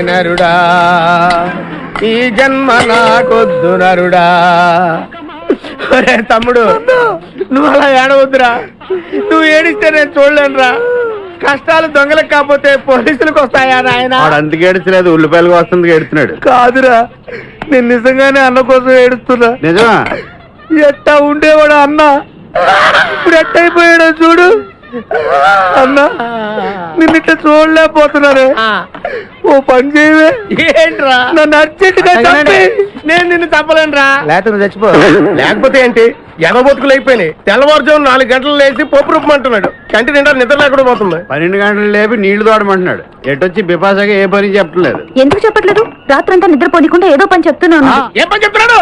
నరుడా ఈ జన్మ నాకొద్దు నరుడా. తమ్ముడు నువ్వు అలా ఏడవద్దురా, నువ్వు ఏడిస్తే నేను చూడలేనురా. కష్టాలు దొంగలకు కాకపోతే పోలీసులకు వస్తాయా నాయన? అందుకే ఏడుచలేదు, ఉల్లిపాయలకు వస్తుంది ఏడుస్తున్నాడు. కాదురా, నేను నిజంగానే అన్న కోసం ఏడుస్తున్నా. నిజమా? ఎట్టా ఉండేవాడు అన్న, ఇప్పుడు ఎట్టయిపోయాడో చూడు. అన్నా నిన్నిట్లా చూడలేకపోతున్నారే, ఓ పని చేయవే. ఏంట్రా? నన్ను అర్జెంటుగా చంపి నేను నిన్ను తప్పలేనురా. లేకపోతే నువ్వు చచ్చిపో. లేకపోతే ఏంటి, ఎగబొతుకులు అయిపోయినాయి. తెల్లవారుజాము 4 గంటలు లేచి పప్పు రూపమంటున్నాడు. కంటి నిండా నిద్ర లేకుండా పోతుంది. 12 గంటలు లేపి నీళ్లు తోడమంటున్నాడు. ఎటొచ్చి బిపాసగా ఏ పని చెప్పట్లేదు. ఎందుకు చెప్పట్లేదు? రాత్రంతా నిద్రపోనికుండా ఏదో పని చెప్తున్నాను. ఏం పని చెప్తున్నాడు?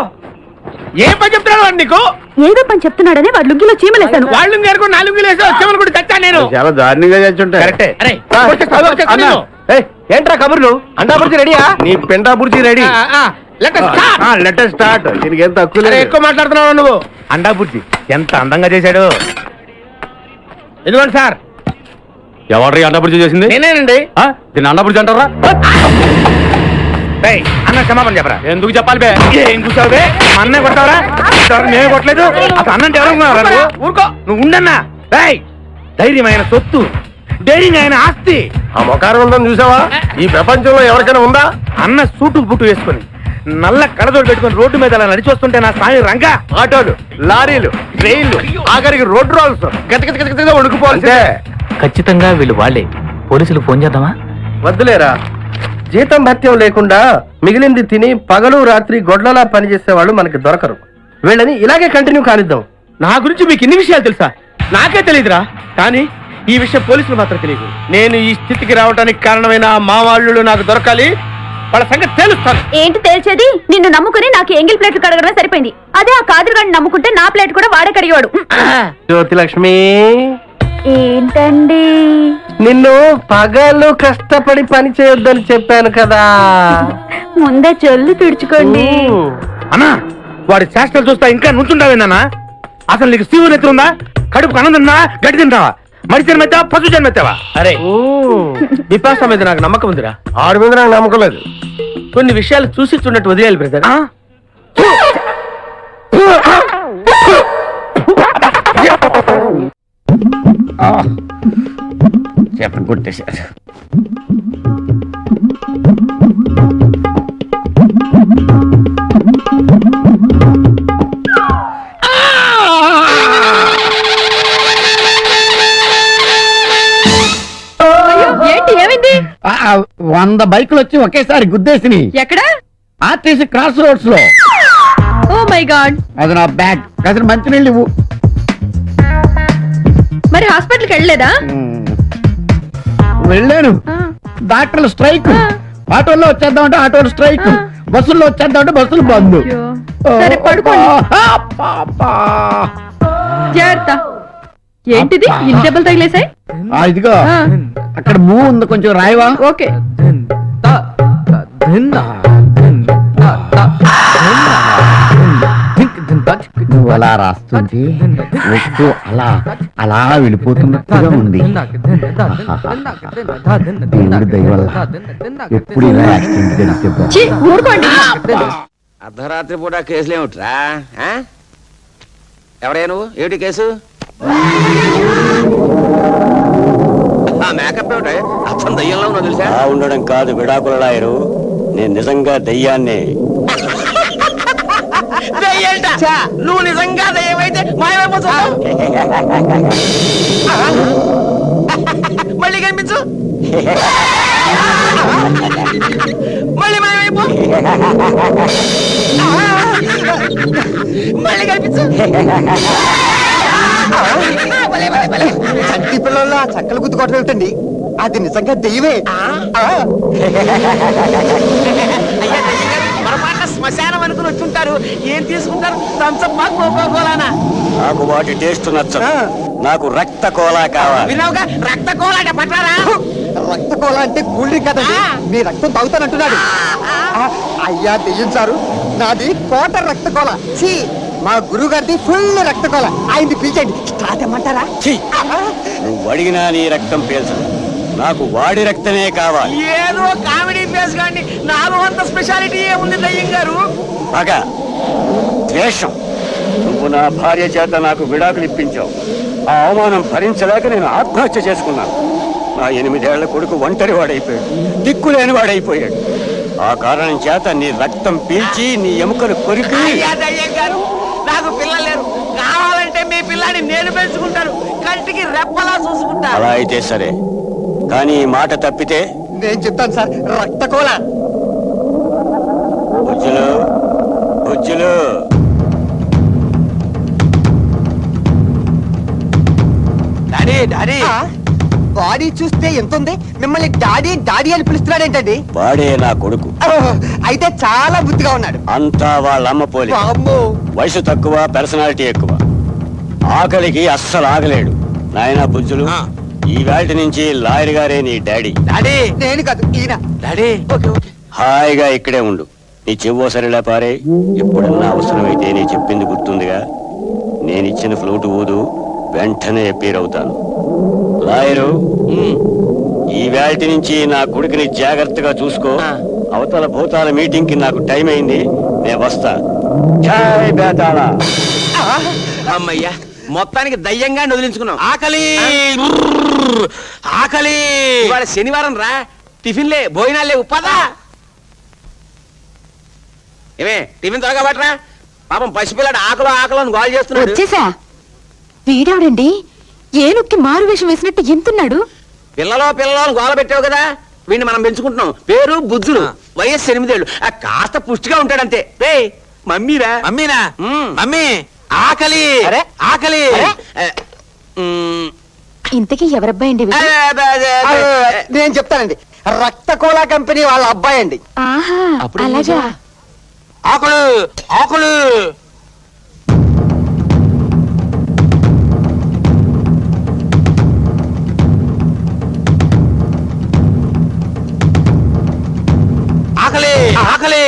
ఏ పని చెప్తున్నాడు వాడు నీకు? ఏదో పని చెప్తున్నాడని వాడు లుంగిలో చీమలేశాను. వాళ్ళు గారు 4 వేసి చీమలు కూడా చచ్చా నేను. చాలా దారుణంగా చచ్చుంటాయి. ఏంట్రా కబుర్లు? అండాబుర్జీ రెడీయా? నీ పెండాబుర్జీ రెడీ. Letter start. దీనికి ఎంత తక్కువ ఎక్కువ మాట్లాడుతున్నావు నువ్వు. అండాబుర్జీ ఎంత అందంగా చేశాడు. ఇదిగోండి సార్. ఎవరు అండాబుర్జీ చేసింది? నేనేనండి. దీన్ని అండాబుర్జీ అంటారా? అన్న క్షమాపణ చెప్పరా. ఎందుకు చెప్పాలి బే? ఏం చూసావు బే? అన్నే కొడతావరా? మేమే కొట్టలేదు. అసలు అన్నంటే ఎవరు? ఊరుకో నువ్వు ఉండన్నా. ధైర్యమైన సొత్తు, డైరింగ్ అయిన ఆస్తి. ఆ మొకారం ఉందని చూసావా? ఈ ప్రపంచంలో ఎవరికైనా ఉందా? అన్న సూటు బుట్టు వేసుకుని నల్ల కడదోడు పెట్టుకుని రోడ్డు మీద అలా నడిచి వస్తుంటే నా సాయి రంగా ఆటోలు, లారీలు, ట్రైన్లు, ఆఖరికి రోడ్డు రోల్స్ గతగతగతగా ఉడుకుపోవాల్సిందే. ఖచ్చితంగా వీళ్ళు వాళ్ళే. పోలీసులు ఫోన్ చేద్దామా? వద్దులేరా, జీతం భత్యం లేకుండా మిగిలింది తిని పగలు రాత్రి గొడ్లలా పనిచేసేవాళ్ళు మనకి దొరకరు. వీళ్ళని ఇలాగే కంటిన్యూ కానిద్దాం. నా గురించి మీకు ఇన్ని విషయాలు తెలుసా? నాకే తెలియదురా. కానీ ఈ విషయం పోలీసులు మాత్రం తెలియదు. నేను ఈ స్థితికి రావడానికి కారణమైన మా వాళ్ళు నాకు దొరకాలి. వాళ్ళ సంగతి తెలుస్తాను. ఏంటి తేల్చేది? నిన్ను నమ్ముకుని నాకు ఎంగిల్ ప్లేట్లు కడగడమే సరిపోయింది. అదే ఆ కాదురుగాడిని నమ్ముకుంటే నా ప్లేట్ కూడా వాడే కడిగాడు. జ్యోతిలక్ష్మి, ఏంటండి? నిన్ను పగలు కష్టపడి పని చేయొద్దని చెప్పాను కదా. ముందే చెల్లు తుడుచుకోండి. అన్నా వాడి చేష్టలు చూస్తా ఇంకా నుంచుంటావేందన్నా? అసలు నీకు శివుని ఎత్తుందా? కడుపు అన్నం తిన్నా, గడ్డి తింటావా? మడి జన్మెత్తావా, పశు జన్మెత్తావా? అరే బిపాస మీద నాకు నమ్మకం ఉందిరా. ఆడి మీద నాకు నమ్మకం లేదు. కొన్ని విషయాలు చూసి చూడట్టు వదిలేయాలి బ్రదర్. చెప్పండి కొట్టేశారు. ఏంటి ఏమైంది? 100 బైకులు వచ్చి ఒకేసారి గుద్దేసిని. ఎక్కడ? ఆర్టీసీ క్రాస్ రోడ్స్ లో. Oh my God. అది నా బ్యాగ్. అసలు మంచినీళ్ళు ఇవ్వు. మరి హాస్పిటల్కి వెళ్ళలేదా? వెళ్ళాను. డాక్టర్లు స్ట్రైక్. ఆటోల్లో వచ్చేద్దామంటే ఆటోలు స్ట్రైక్. బస్సుల్లో వచ్చేద్దామంటే బస్సులు బంద్. సరే పడుకోండి. జాగ్రత్త. ఏంటిది ఇన్ని దెబ్బలు తగిలేసాయి? ఇదిగో అక్కడ మూవ్ ఉంది, కొంచెం రాయవా? ఓకే. నువ్వు అలా రాస్తుంది ఒట్టు అలా అలా వెళ్ళిపోతున్నట్టుగా ఉంది. దేవుడి దయ వల్ల ఎప్పుడు ఇలా యాక్సిడెంట్ జరిగితే. ఊరుకోండి. అర్ధరాత్రి పూట కేసులేమిట్రా? ఎవరే నువ్వు? ఏమిటి కేసు? మేకప్ ఏమిటా? అచ్చం దయ్యంలో ఉన్నావు తెలుసా? ఉండడం కాదు విడాకుల లాయరు, నేను నిజంగా దయ్యాన్ని. నువ్వు నిజంగా దయ్యమైతే మాయమైపోతావు. మళ్ళీ కనిపించు. మళ్ళీ మాయమైపో. మళ్ళీ కనిపించు. చంటి పిల్లల్లో చక్కలు గుద్దుకోవటం ఏమిటండి? అది నిజంగా దెయ్యమే. పొరపాటున శ్మశానం అనుకుని వచ్చుంటారు. ఏం తీసుకుంటారు? థమ్సప్ కోకోకోలానా? నాకు వాటి టేస్ట్ నచ్చదు. నాకు రక్త కోలా కావాలి. విన్నావుగా, రక్త కోలాట పట్టారా? రక్త కోలా అంటే కూల్ డ్రింక్ కదండి. మీ రక్తం తాగుతానంటున్నాడు. అయ్యా దెయ్యం సారు, నాది క్వార్టర్ రక్త కోలా. మా గురువు గారిది ఫుల్ రక్త కోలా. ఆయనది పీల్చండి. స్టార్ట్ ఏమంటారా? నువ్వు అడిగినా నీ రక్తం పీల్చదు. నాకు వాడి రక్తమే కావాలి. ఏదో కామెడీ ఫేస్ కానీ నాలో అంత స్పెషాలిటీ ఏముంది దయ్యం గారు? పగ, ద్వేషం. నువ్వు నా భార్య చేత నాకు విడాకులు ఇప్పించావు. ఆ అవమానం భరించలేక నేను ఆత్మహత్య చేసుకున్నాను. నా 8 ఏళ్ల కొడుకు ఒంటరి వాడైపోయాడు, దిక్కులేని వాడైపోయాడు. ఆ కారణం చేత నీ రక్తం పీల్చి నీ ఎముకలు కొరికి. అయ్యా దయ్యం గారు, నాకు పిల్లలు లేరు. కావాలంటే మీ పిల్లాన్ని నేను పెంచుకుంటాను, కంటికి రెప్పలా చూసుకుంటా. అలా అయితే సరే, కానీ ఈ మాట తప్పితే నేను చెప్తాను సార్, రక్తకోల. బుజ్జులు బుజ్జులు. డాడీ డాడీ, బాడీ చూస్తే ఎంత ఉంది, మిమ్మల్ని డాడీ డాడీ అని పిలుస్తున్నాడేంటండి? వాడే నా కొడుకు. అయితే చాలా బుద్ధిగా ఉన్నాడు. అంతా వాళ్ళమ్మ పోలి. వామ్మో. వయసు తక్కువ, పర్సనాలిటీ ఎక్కువ. ఆకలికి అస్సలు ఆగలేడు. నాయనా బుజ్జులు, ఈ వేళ నుంచి లాయర్ గారే నీ డాడీ. డాడీ నేను కాదు, ఈయన. డాడీ. Okay okay. హాయిగా ఇక్కడే ఉండు. నీ చెవ్వో సరిలా పారే. ఎప్పుడన్నా అవసరమైతే నీ చెప్పింది గుర్తుందిగా. నేనిచ్చిన ఫ్లూట్ ఊదు, వెంటనే అపీర్ అవుతాను. లాయరు, ఈ వేళ నుంచి నా కొడుకుని జాగ్రత్తగా చూసుకో. అవతల భూతాల మీటింగ్ కి నాకు టైం అయింది, నేను వస్తా. జై బేతాళ. అమ్మయ్యా, మొత్తానికి దయ్యంగా వదిలించుకున్నాం. ఆకలి ఆకలి. ఇవాళ శనివారం రా, టిఫిన్లే భోజనాలే ఉప్పదా. ఏమే టిఫిన్ త్వరగా పట్టరా. పాపం పసిపిల్లాడు ఆకలో ఆకలో అని గోల్ చేస్తున్నాడు. వచ్చేసా? వీడావిడండి ఏనుక్కి మారు వేషం వేసినట్టు ఎంతున్నాడు. పిల్లలో పిల్లలో గోల పెట్టావు కదా, వీడిని మనం పెంచుకుంటున్నాం. పేరు బుజ్జుడు, వయస్సు 8 ఏళ్ళు. కాస్త పుష్టిగా ఉంటాడంతే. రే మమ్మీరా. మమ్మీనా? మమ్మీ ఆకలి ఆకలి. ఇంతకీ ఎవరబ్బాయి అండి? నేను చెప్తానండి, రక్తకోలా కంపెనీ వాళ్ళ అబ్బాయి అండి. ఆహా, అలాగా. ఆకులు ఆకులు. ఆకలి ఆకలి.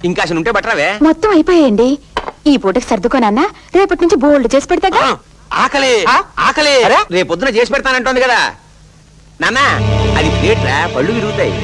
ఇంకా ఉంటే బట్టరావే. మొత్తం అయిపోయాయండి. ఈ పూటకి సర్దుకోనన్నా, రేపటి నుంచి బోల్డ్ చేసి పెడతాగా. ఆకలి ఆకలి. రేపు పొద్దున చేసి పెడతానంటోంది కదా నాన్న. అది ప్లేట్ రా, పళ్ళు విరుగుతాయి.